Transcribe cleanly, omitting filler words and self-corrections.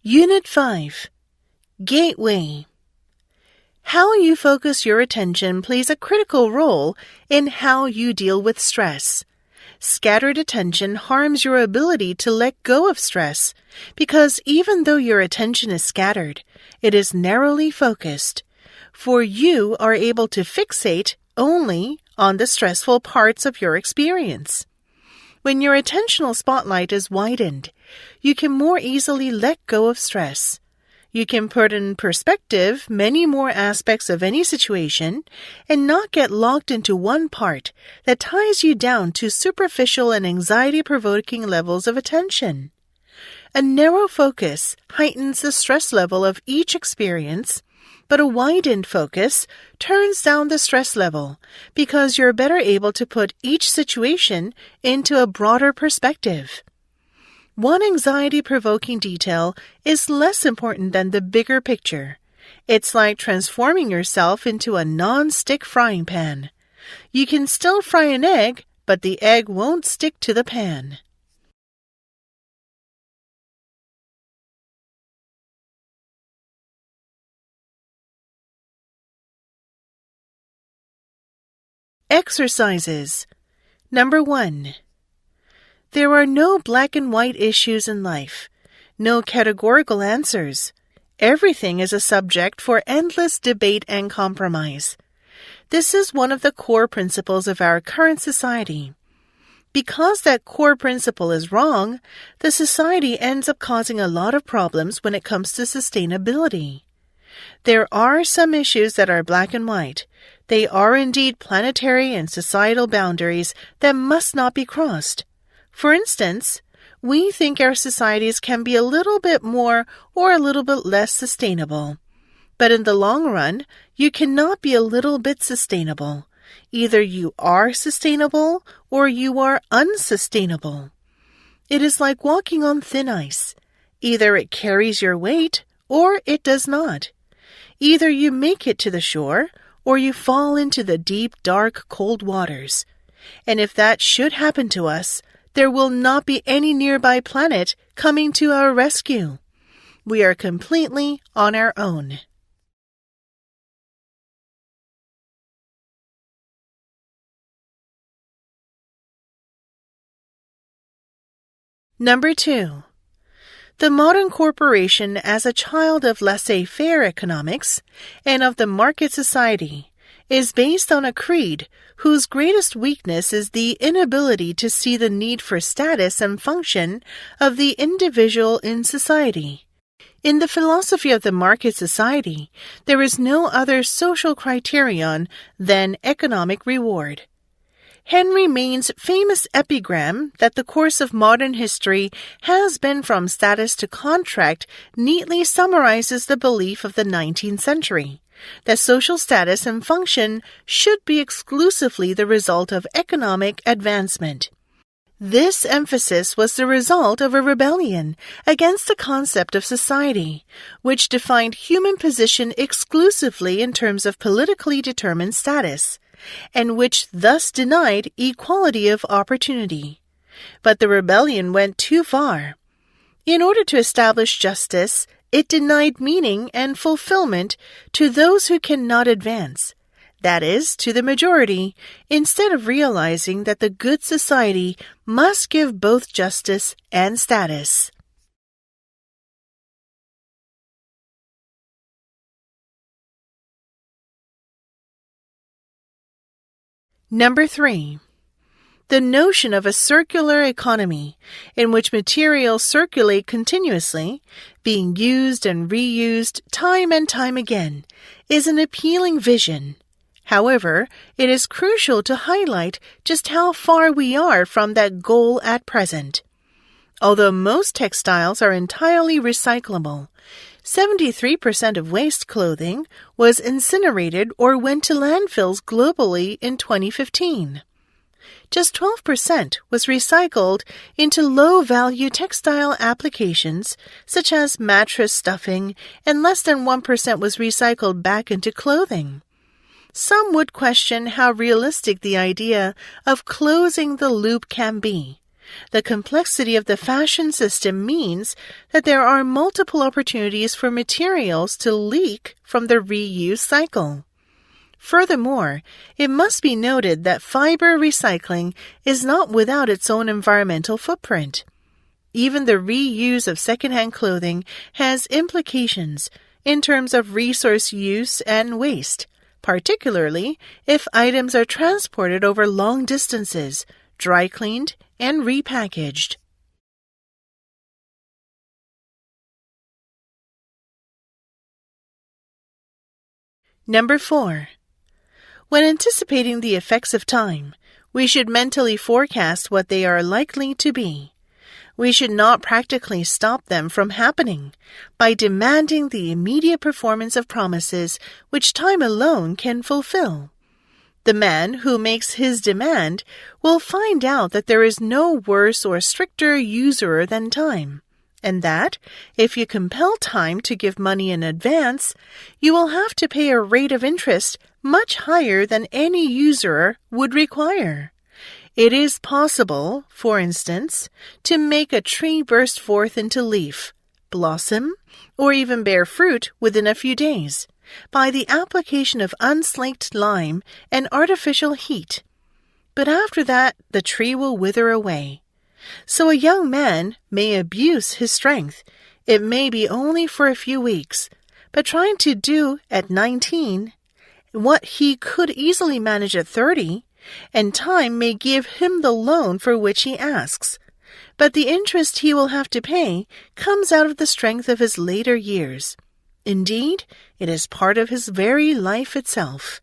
Unit 5. Gateway. How you focus your attention plays a critical role in how you deal with stress. Scattered attention harms your ability to let go of stress because even though your attention is scattered, it is narrowly focused, for you are able to fixate only on the stressful parts of your experience. When your attentional spotlight is widened, you can more easily let go of stress. You can put in perspective many more aspects of any situation and not get locked into one part that ties you down to superficial and anxiety-provoking levels of attention. A narrow focus heightens the stress level of each experience, but a widened focus turns down the stress level because you're better able to put each situation into a broader perspective. One anxiety-provoking detail is less important than the bigger picture. It's like transforming yourself into a non-stick frying pan. You can still fry an egg, but the egg won't stick to the pan. Exercises. Number 1. There are no black and white issues in life, no categorical answers. Everything is a subject for endless debate and compromise. This is one of the core principles of our current society. Because that core principle is wrong, the society ends up causing a lot of problems when it comes to sustainability. There are some issues that are black and white. They are indeed planetary and societal boundaries that must not be crossed. For instance, we think our societies can be a little bit more or a little bit less sustainable. But in the long run, you cannot be a little bit sustainable. Either you are sustainable or you are unsustainable. It is like walking on thin ice. Either it carries your weight or it does not. Either you make it to the shore or you fall into the deep, dark, cold waters. And if that should happen to us, there will not be any nearby planet coming to our rescue. We are completely on our own. Number 2. The modern corporation as a child of laissez-faire economics and of the market society is based on a creed whose greatest weakness is the inability to see the need for status and function of the individual in society. In the philosophy of the market society, there is no other social criterion than economic reward. Henry Maine's famous epigram that the course of modern history has been from status to contract neatly summarizes the belief of the 19th century, that social status and function should be exclusively the result of economic advancement. This emphasis was the result of a rebellion against the concept of society, which defined human position exclusively in terms of politically determined status, and which thus denied equality of opportunity. But the rebellion went too far. In order to establish justice, it denied meaning and fulfillment to those who cannot advance, that is, to the majority, instead of realizing that the good society must give both justice and status. Number 3. The notion of a circular economy, in which materials circulate continuously, being used and reused time and time again, is an appealing vision. However, it is crucial to highlight just how far we are from that goal at present. Although most textiles are entirely recyclable, 73% of waste clothing was incinerated or went to landfills globally in 2015. Just 12% was recycled into low-value textile applications such as mattress stuffing, and less than 1% was recycled back into clothing. Some would question how realistic the idea of closing the loop can be. The complexity of the fashion system means that there are multiple opportunities for materials to leak from the reuse cycle. Furthermore, it must be noted that fiber recycling is not without its own environmental footprint. Even the reuse of secondhand clothing has implications in terms of resource use and waste, particularly if items are transported over long distances, dry cleaned, and repackaged. Number 4. When anticipating the effects of time, we should mentally forecast what they are likely to be. We should not practically stop them from happening by demanding the immediate performance of promises which time alone can fulfill. The man who makes his demand will find out that there is no worse or stricter usurer than time, and that, if you compel time to give money in advance, you will have to pay a rate of interest much higher than any usurer would require. It is possible, for instance, to make a tree burst forth into leaf, blossom, or even bear fruit within a few days by the application of unslaked lime and artificial heat. But after that, the tree will wither away. So a young man may abuse his strength. It may be only for a few weeks, but trying to do at 19 what he could easily manage at 30, and time may give him the loan for which he asks. But the interest he will have to pay comes out of the strength of his later years. Indeed, it is part of his very life itself.